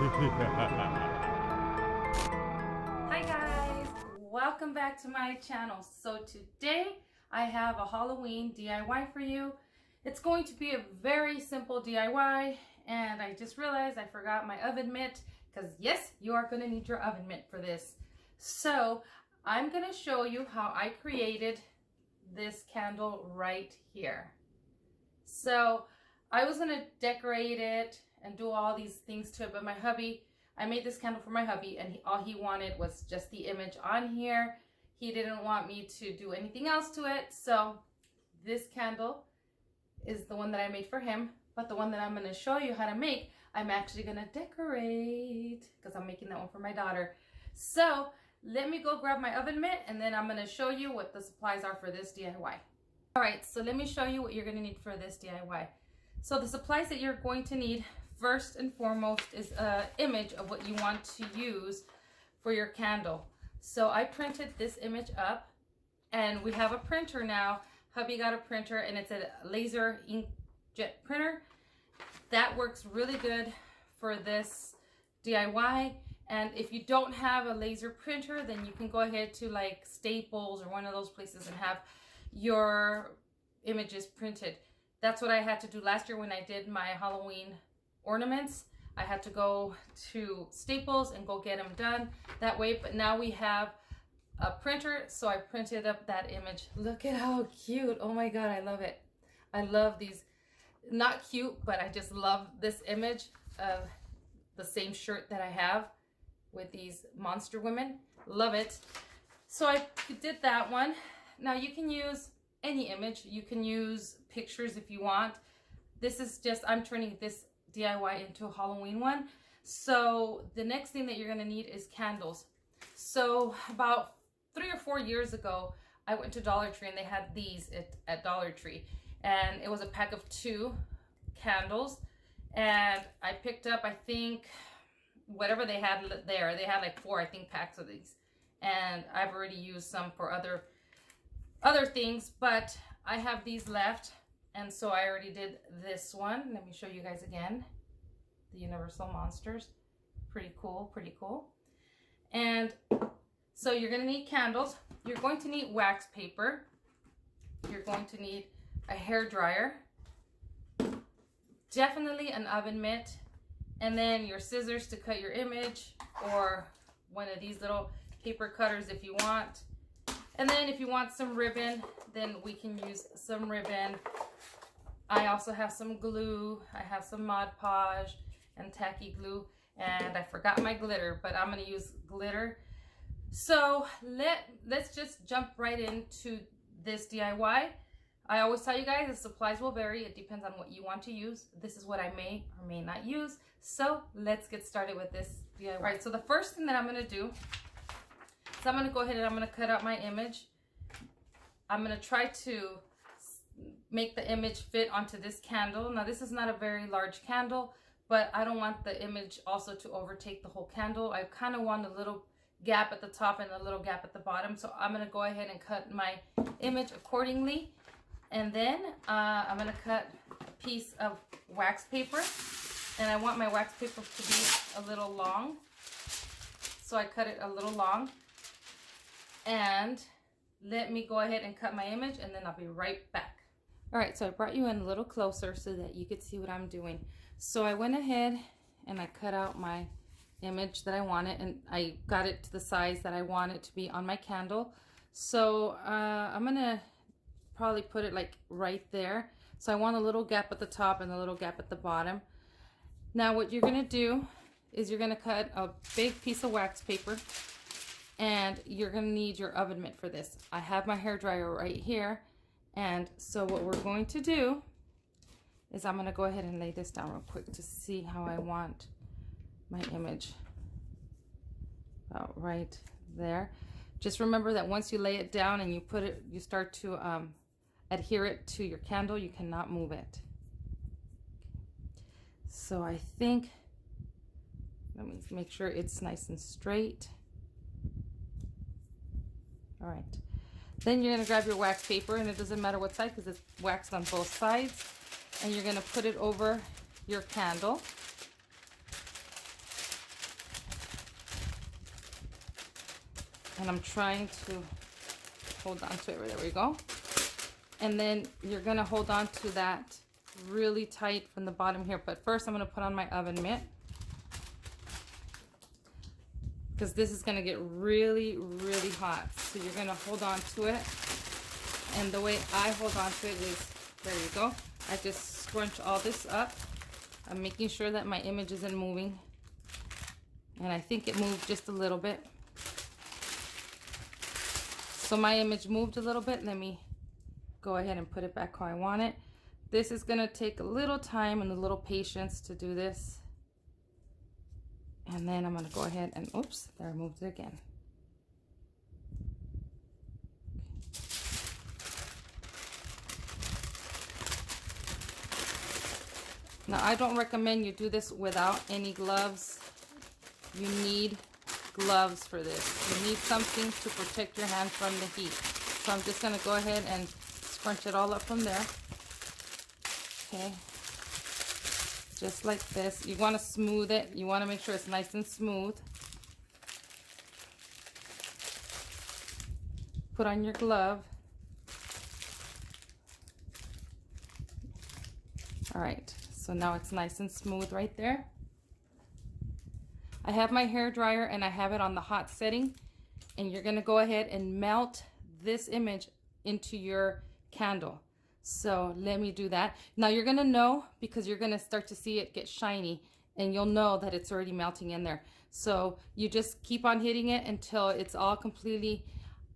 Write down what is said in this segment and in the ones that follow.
Hi guys, welcome back to my channel. So today I have a Halloween DIY for you. It's going to be a very simple DIY, and I just realized I forgot my oven mitt, because yes, you are going to need your oven mitt for this. So I'm going to show you how I created this candle right here. So I was going to decorate it and do all these things to it, but my hubby, I made this candle for my hubby, and all he wanted was just the image on here. He didn't want me to do anything else to it. So this candle is the one that I made for him, but the one that I'm going to show you how to make, I'm actually going to decorate, because I'm making that one for my daughter. So let me go grab my oven mitt, and then I'm going to show you what the supplies are for this DIY. All right, so let me show you what you're going to need for this DIY. So the supplies that you're going to need first and foremost is an image of what you want to use for your candle. So I printed this image up, and we have a printer now. Hubby got a printer, and it's a laser inkjet printer. That works really good for this DIY. And if you don't have a laser printer, then you can go ahead to like Staples or one of those places and have your images printed. That's what I had to do last year when I did my Halloween ornaments. I had to go to Staples and go get them done that way. But now we have a printer, so I printed up that image. Look at how cute. Oh my God, I love it. I love these. Not cute, but I just love this image of the same shirt that I have with these monster women. Love it. So I did that one. Now you can use any image. You can use pictures if you want. This is just, I'm turning this DIY into a Halloween one. So the next thing that you're gonna need is candles. So about 3 or 4 years ago, I went to Dollar Tree, and they had these at Dollar Tree. And it was a pack of 2 candles. And I picked up, I think, whatever they had there. They had like 4, I think, packs of these. And I've already used some for other things, but I have these left, and so I already did this one. Let me show you guys again. The Universal Monsters. Pretty cool, pretty cool. And so you're going to need candles. You're going to need wax paper. You're going to need a hair dryer. Definitely an oven mitt. And then your scissors to cut your image, or one of these little paper cutters if you want. And then if you want some ribbon, then we can use some ribbon. I also have some glue. I have some Mod Podge and tacky glue. And I forgot my glitter, but I'm going to use glitter. So let's just jump right into this DIY. I always tell you guys the supplies will vary. It depends on what you want to use. This is what I may or may not use. So let's get started with this DIY. All right, so the first thing that I'm going to do, so I'm going to go ahead and I'm going to cut out my image. I'm going to try to make the image fit onto this candle. Now this is not a very large candle, but I don't want the image also to overtake the whole candle. I kind of want a little gap at the top and a little gap at the bottom. So I'm going to go ahead and cut my image accordingly. And then I'm going to cut a piece of wax paper. And I want my wax paper to be a little long. So I cut it a little long. And let me go ahead and cut my image, and then I'll be right back. All right, so I brought you in a little closer so that you could see what I'm doing. So I went ahead and I cut out my image that I wanted, and I got it to the size that I want it to be on my candle. So I'm gonna probably put it like right there. So I want a little gap at the top and a little gap at the bottom. Now what you're gonna do is you're gonna cut a big piece of wax paper, and you're gonna need your oven mitt for this. I have my hair dryer right here. And so what we're going to do is I'm gonna go ahead and lay this down real quick to see how I want my image. About right there. Just remember that once you lay it down and you put it, you start to adhere it to your candle, you cannot move it. So I think, let me make sure it's nice and straight. All right, then you're gonna grab your wax paper, and it doesn't matter what side because it's waxed on both sides, and you're gonna put it over your candle. and I'm trying to hold on to it. There we go. And then you're gonna hold on to that really tight from the bottom here. But first I'm gonna put on my oven mitt, because this is gonna get really, really hot. So you're gonna hold on to it. And the way I hold on to it is, there you go. I just scrunch all this up. I'm making sure that my image isn't moving. And I think it moved just a little bit. So my image moved a little bit. Let me go ahead and put it back how I want it. This is gonna take a little time and a little patience to do this. And then I'm gonna go ahead and, oops, there, I moved it again. Now, I don't recommend you do this without any gloves. You need gloves for this. You need something to protect your hand from the heat. So I'm just gonna go ahead and scrunch it all up from there. Okay, just like this. You wanna smooth it. You wanna make sure it's nice and smooth. Put on your glove. All right, so now it's nice and smooth right there. I have my hair dryer and I have it on the hot setting, and you're gonna go ahead and melt this image into your candle. So let me do that. Now you're gonna know, because you're gonna start to see it get shiny, and you'll know that it's already melting in there. So you just keep on hitting it until it's all completely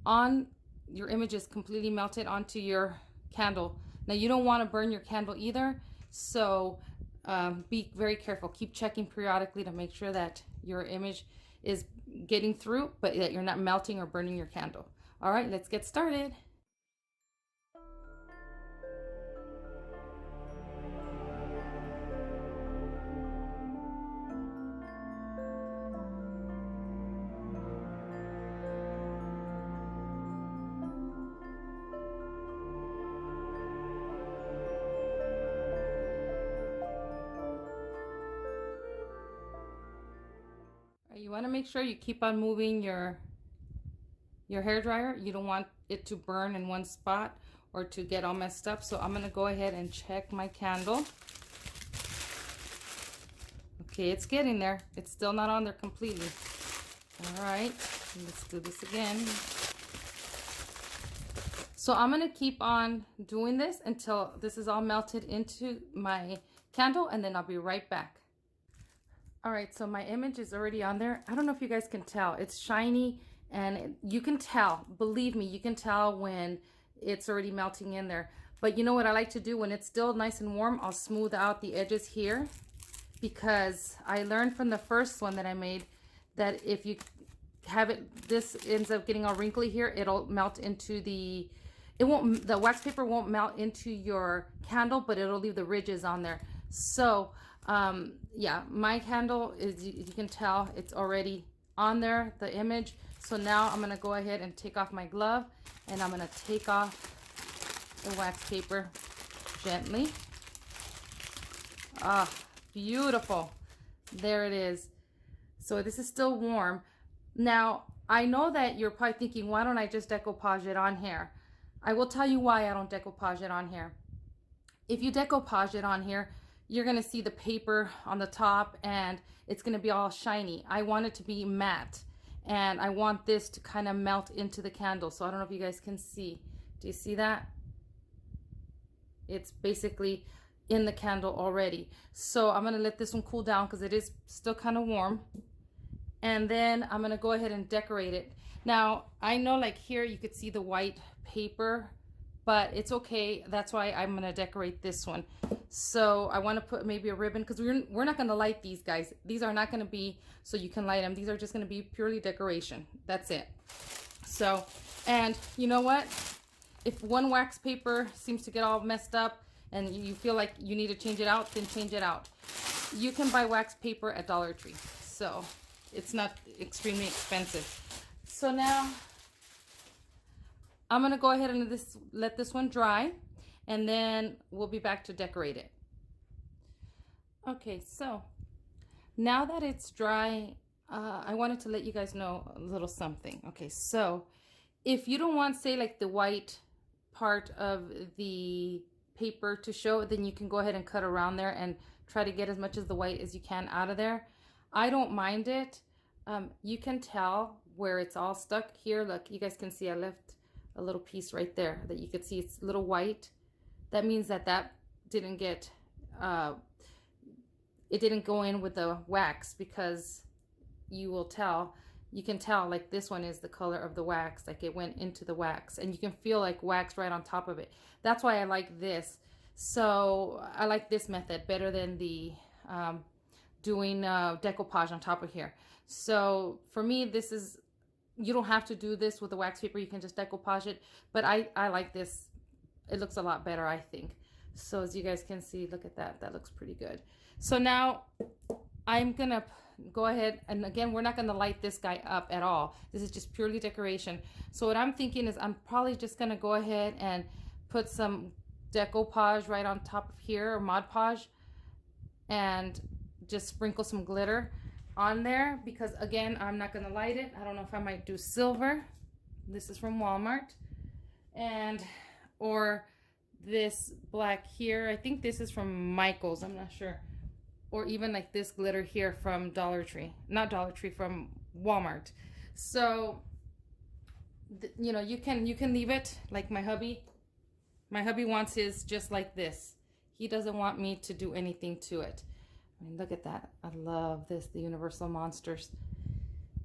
on, your image is completely melted onto your candle. Now you don't wanna burn your candle either, so be very careful. Keep checking periodically to make sure that your image is getting through, but that you're not melting or burning your candle. All right, let's get started. You want to make sure you keep on moving your hair dryer. You don't want it to burn in one spot or to get all messed up. So I'm going to go ahead and check my candle. Okay, it's getting there. It's still not on there completely. All right, let's do this again. So I'm going to keep on doing this until this is all melted into my candle, and then I'll be right back. All right, so my image is already on there. I don't know if you guys can tell. It's shiny, and you can tell. Believe me, you can tell when it's already melting in there. But you know what I like to do when it's still nice and warm? I'll smooth out the edges here, because I learned from the first one that I made that if you have it, this ends up getting all wrinkly here, it'll melt into the, the wax paper won't melt into your candle, but it'll leave the ridges on there. So yeah, my candle is, you can tell it's already on there, the image. So now I'm gonna go ahead and take off my glove, and I'm gonna take off the wax paper gently. Ah, beautiful. There it is. So this is still warm. Now, I know that you're probably thinking, why don't I just decoupage it on here? I will tell you why I don't decoupage it on here. If you decoupage it on here, you're gonna see the paper on the top and it's gonna be all shiny. I want it to be matte, and I want this to kind of melt into the candle. So I don't know if you guys can see. Do you see that? It's basically in the candle already. So I'm gonna let this one cool down because it is still kind of warm. And then I'm gonna go ahead and decorate it. Now, I know like here you could see the white paper, but it's okay. That's why I'm gonna decorate this one. So I wanna put maybe a ribbon, because we're not gonna light these guys. These are not gonna be so you can light them. These are just gonna be purely decoration. That's it. So, and you know what? If one wax paper seems to get all messed up and you feel like you need to change it out, then change it out. You can buy wax paper at Dollar Tree. So it's not extremely expensive. So now I'm gonna go ahead and let this one dry, and then we'll be back to decorate it. Okay, so now that it's dry, I wanted to let you guys know a little something. Okay, so if you don't want, say, like the white part of the paper to show, then you can go ahead and cut around there and try to get as much of the white as you can out of there. I don't mind it. You can tell where it's all stuck here. Look, you guys can see I left a little piece right there that you could see it's a little white. That means that that didn't get, it didn't go in with the wax, because you can tell like this one is the color of the wax, like it went into the wax, and you can feel like wax right on top of it. That's why I like this. So I like this method better than the doing decoupage on top of here. So for me, this is, you don't have to do this with the wax paper, you can just decoupage it, but I like this. It looks a lot better, I think. So as you guys can see, look at that, that looks pretty good. So now I'm gonna go ahead, and again, we're not gonna light this guy up at all. This is just purely decoration. So what I'm thinking is I'm probably just gonna go ahead and put some decoupage right on top of here, or Mod Podge, and just sprinkle some glitter on there, because again, I'm not gonna light it. I don't know if I might do silver. This is from Walmart. And or this black here, I think this is from Michael's, I'm not sure. Or even like this glitter here from Dollar Tree, not Dollar Tree, from Walmart. So you know, you can leave it like my hubby wants his just like this. He doesn't want me to do anything to it. I mean, look at that. I love this, the Universal Monsters.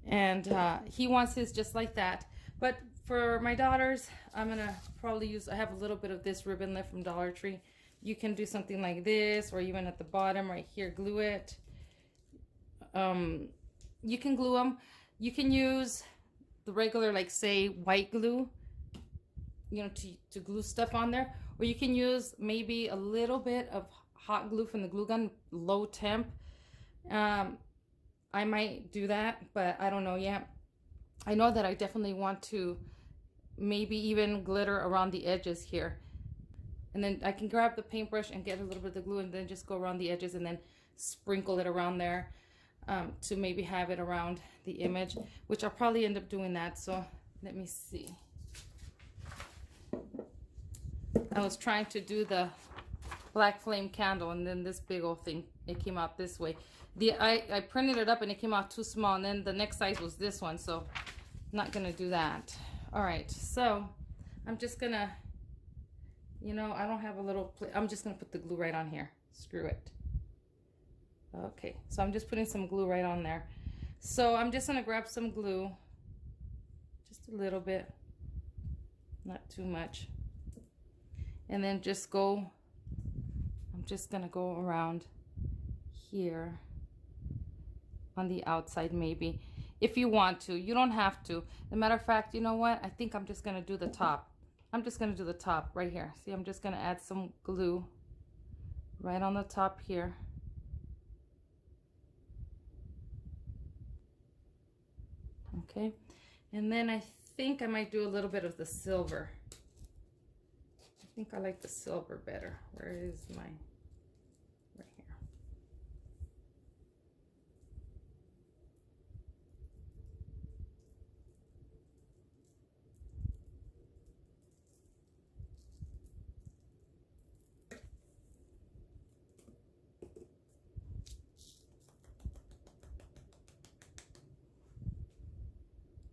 And he wants his just like that. But for my daughters, I'm gonna probably use, I have a little bit of this ribbon left from Dollar Tree. You can do something like this, or even at the bottom right here, glue it. You can glue them. You can use the regular, like say, white glue, you know, to glue stuff on there. Or you can use maybe a little bit of hot glue from the glue gun, low temp. I might do that, but I don't know yet. I know that I definitely want to maybe even glitter around the edges here. And then I can grab the paintbrush and get a little bit of the glue, and then just go around the edges and then sprinkle it around there, to maybe have it around the image, which I'll probably end up doing that. So let me see. I was trying to do the black flame candle, and then this big old thing, it came out this way. I printed it up and it came out too small, and then the next size was this one, so I'm not gonna do that. All right, so I'm just gonna, you know, I don't have a little, I'm just gonna put the glue right on here. Screw it. Okay, so I'm just putting some glue right on there. So I'm just gonna grab some glue, just a little bit, not too much, and then just go, I'm just gonna go around here on the outside, maybe, if you want to. You don't have to. As a matter of fact, you know what, I think I'm just gonna do the top. I'm just gonna do the top right here. See, I'm just gonna add some glue right on the top here. Okay, and then I think I might do a little bit of the silver. I think I like the silver better. Where is my, right here.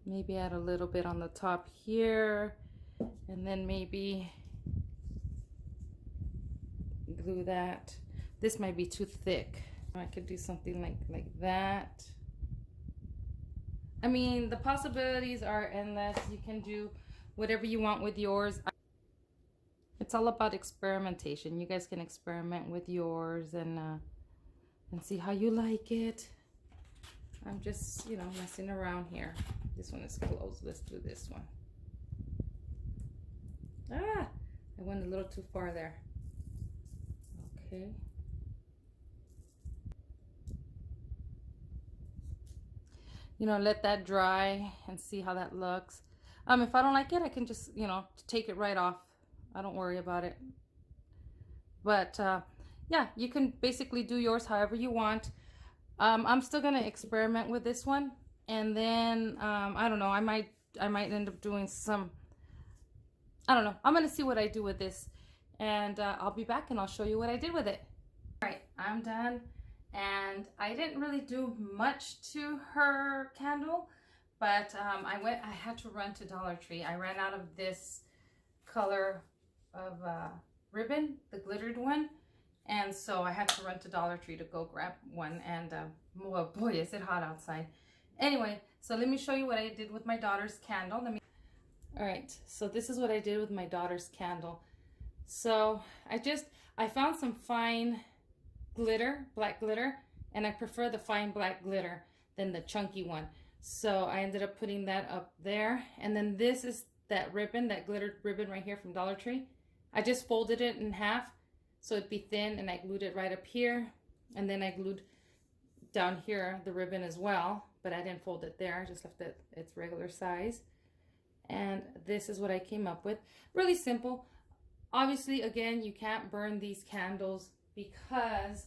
Maybe add a little bit on the top here, and then maybe glue that. This might be too thick. I could do something like that. I mean, the possibilities are endless. You can do whatever you want with yours. It's all about experimentation. You guys can experiment with yours and see how you like it. I'm just, you know, messing around here. This one is closed. Let's do this one. Ah, I went a little too far there. Okay. You know, let that dry and see how that looks. If I don't like it, I can just, you know, take it right off. I don't worry about it. But yeah, you can basically do yours however you want. I'm still gonna experiment with this one, and then I don't know. I might end up doing some. I don't know. I'm gonna see what I do with this, and I'll be back and I'll show you what I did with it. All right, I'm done, and I didn't really do much to her candle, but I had to run to Dollar Tree. I ran out of this color of ribbon, the glittered one. And so I had to run to Dollar Tree to go grab one. And well, boy, is it hot outside. Anyway, so let me show you what I did with my daughter's candle. All right, so this is what I did with my daughter's candle. So I found some fine glitter, black glitter, and I prefer the fine black glitter than the chunky one. So I ended up putting that up there. And then this is that ribbon, that glittered ribbon right here from Dollar Tree. I just folded it in half so it'd be thin, and I glued it right up here, and then I glued down here the ribbon as well, but I didn't fold it there. I just left it its regular size. And this is what I came up with. Really simple. Obviously, again, you can't burn these candles because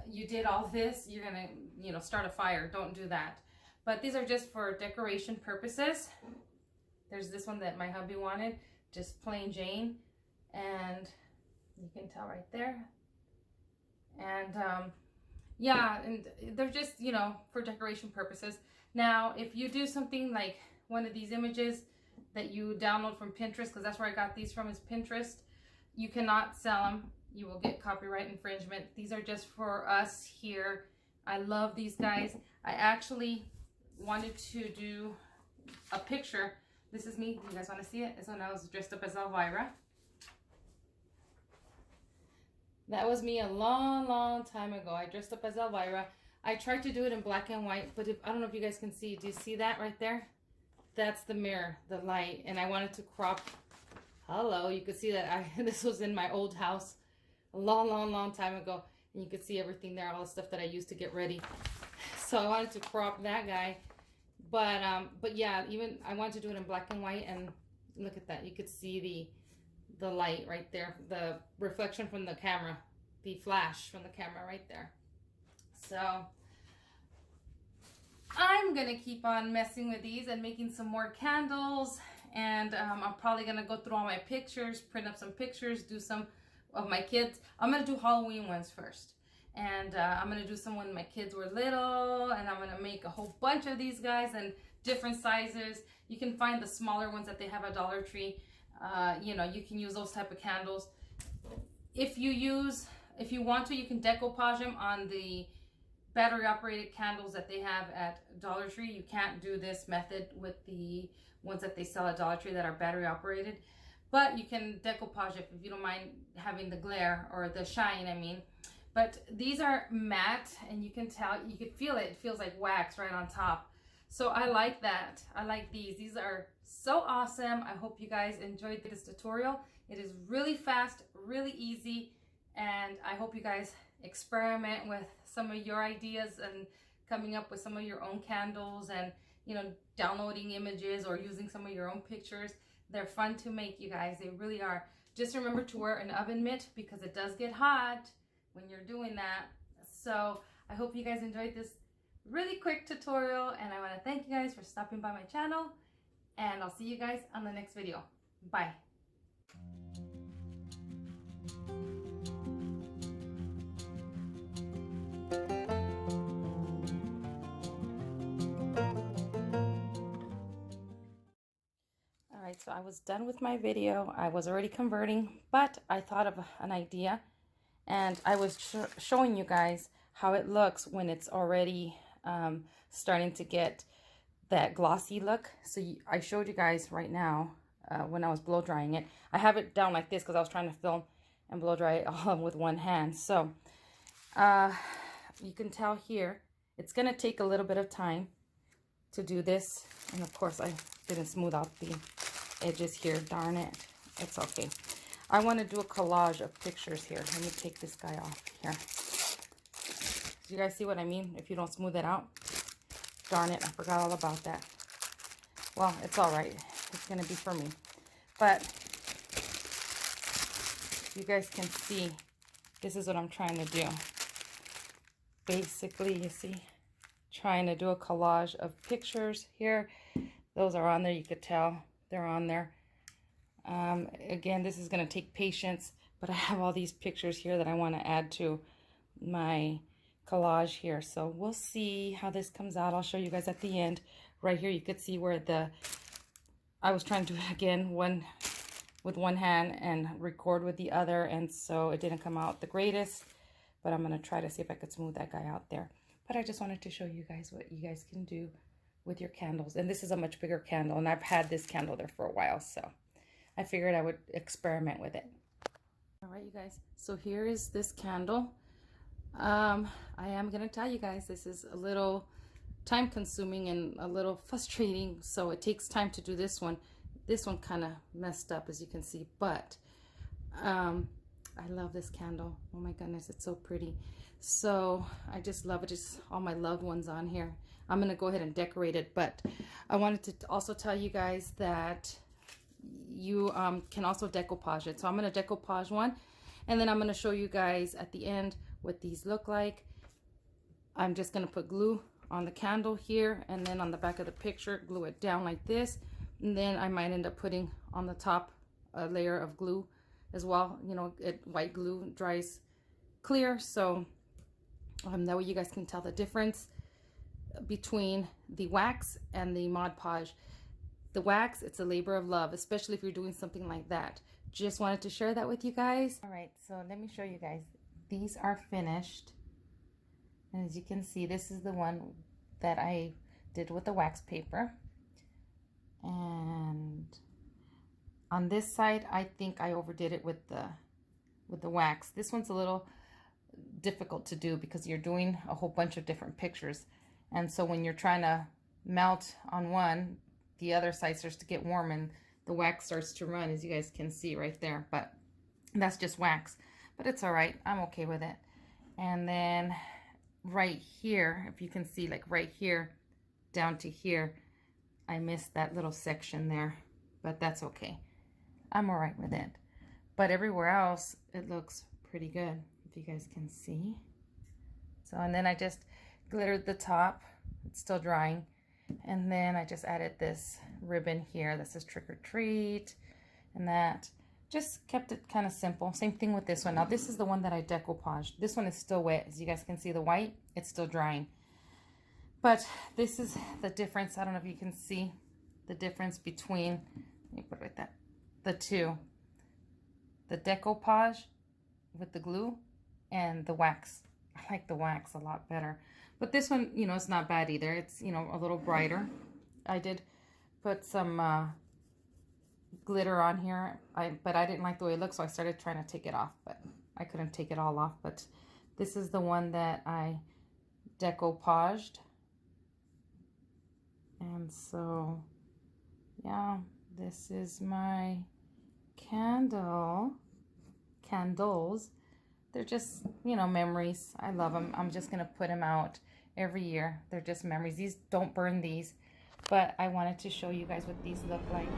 you did all this. You're gonna, you know, start a fire. Don't do that. But these are just for decoration purposes. There's this one that my hubby wanted, just plain Jane, and you can tell right there. And yeah, and they're just, you know, for decoration purposes. Now, if you do something like one of these images that you download from Pinterest, because that's where I got these from, is Pinterest, you cannot sell them. You will get copyright infringement. These are just for us here. I love these guys. I actually wanted to do a picture. This is me. You guys want to see it? It's when I was dressed up as Elvira. That was me a long time ago. I dressed up as Elvira. I tried to do it in black and white, but I don't know if you guys can see. Do you see that right there? That's the mirror, the light. And I wanted to crop. Hello, you could see that this was in my old house a long time ago. And you could see everything there, all the stuff that I used to get ready. So I wanted to crop that guy. But yeah, even I wanted to do it in black and white, and look at that. You could see the light right there, the reflection from the camera, the flash from the camera right there. So I'm gonna keep on messing with these and making some more candles, and I'm probably gonna go through all my pictures, print up some pictures, do some of my kids. I'm gonna do Halloween ones first, and I'm gonna do some when my kids were little, and I'm gonna make a whole bunch of these guys in different sizes. You can find the smaller ones that they have at Dollar Tree. You know, you can use those type of candles. If you want to, you can decoupage them on the battery operated candles that they have at Dollar Tree. You can't do this method with the ones that they sell at Dollar Tree that are battery operated, but you can decoupage it if you don't mind having the glare or the shine, I mean. But these are matte, and you can tell, you can feel it. It feels like wax right on top. So I like that. I like these. These are so awesome. I hope you guys enjoyed this tutorial. It is really fast, really easy, and I hope you guys experiment with some of your ideas and coming up with some of your own candles, and, you know, downloading images or using some of your own pictures. They're fun to make, you guys. They really are. Just remember to wear an oven mitt because it does get hot when you're doing that. So I hope you guys enjoyed this really quick tutorial, and I want to thank you guys for stopping by my channel, and I'll see you guys on the next video. Bye. Alright, so I was done with my video. I was already converting, but I thought of an idea, and I was showing you guys how it looks when it's already starting to get that glossy look. So I showed you guys right now when I was blow drying it. I have it down like this because I was trying to film and blow dry it all with one hand. So you can tell here it's gonna take a little bit of time to do this, and of course I didn't smooth out the edges here. Darn it. It's okay. I want to do a collage of pictures here. Let me take this guy off here. Do you guys see what I mean? If you don't smooth it out. Darn it, I forgot all about that. Well, it's all right. It's going to be for me. But you guys can see, this is what I'm trying to do. basically, you see, trying to do a collage of pictures here. Those are on there. You could tell they're on there. Again, this is going to take patience, but I have all these pictures here that I want to add to my collage here. So we'll see how this comes out. I'll show you guys at the end. Right here, you could see where I was trying to do it again with one hand and record with the other, and so it didn't come out the greatest, but I'm going to try to see if I could smooth that guy out there. But I just wanted to show you guys what you guys can do with your candles. And this is a much bigger candle, and I've had this candle there for a while, so I figured I would experiment with it. All right, you guys, so here is this candle. I am going to tell you guys, this is a little time consuming and a little frustrating, so it takes time to do this one. This one kind of messed up, as you can see, but I love this candle. Oh my goodness, it's so pretty. So I just love it. Just all my loved ones on here. I'm gonna go ahead and decorate it, but I wanted to also tell you guys that you can also decoupage it. So I'm gonna decoupage one, and then I'm gonna show you guys at the end what these look like. I'm just gonna put glue on the candle here, and then on the back of the picture, glue it down like this, and then I might end up putting on the top a layer of glue as well. You know, white glue dries clear, so that way you guys can tell the difference between the wax and the Mod Podge. The wax, it's a labor of love, especially if you're doing something like that. Just wanted to share that with you guys. All right, so let me show you guys. These are finished. And as you can see, this is the one that I did with the wax paper. And on this side, I think I overdid it with the wax. This one's a little difficult to do because you're doing a whole bunch of different pictures. And so when you're trying to melt on one, the other side starts to get warm and the wax starts to run, as you guys can see right there. But that's just wax. But it's all right. I'm okay with it. And then right here, if you can see, like right here down to here, I missed that little section there, but that's okay. I'm all right with it. But everywhere else, it looks pretty good, if you guys can see. So, and then I just glittered the top. It's still drying. And then I just added this ribbon here that says trick or treat, and that just kept it kind of simple. Same thing with this one. Now this is the one that I decoupaged. This one is still wet. As you guys can see, the white, it's still drying. But this is the difference. I don't know if you can see the difference between, let me put it like that, the two. The decoupage with the glue and the wax. I like the wax a lot better. But this one, you know, it's not bad either. It's, you know, a little brighter. I did put some glitter on here, but I didn't like the way it looked, so I started trying to take it off, but I couldn't take it all off. But this is the one that I decoupaged. And so, yeah, this is my candles. They're just, you know, memories. I love them. I'm just going to put them out every year. They're just memories. These, don't burn these. But I wanted to show you guys what these look like.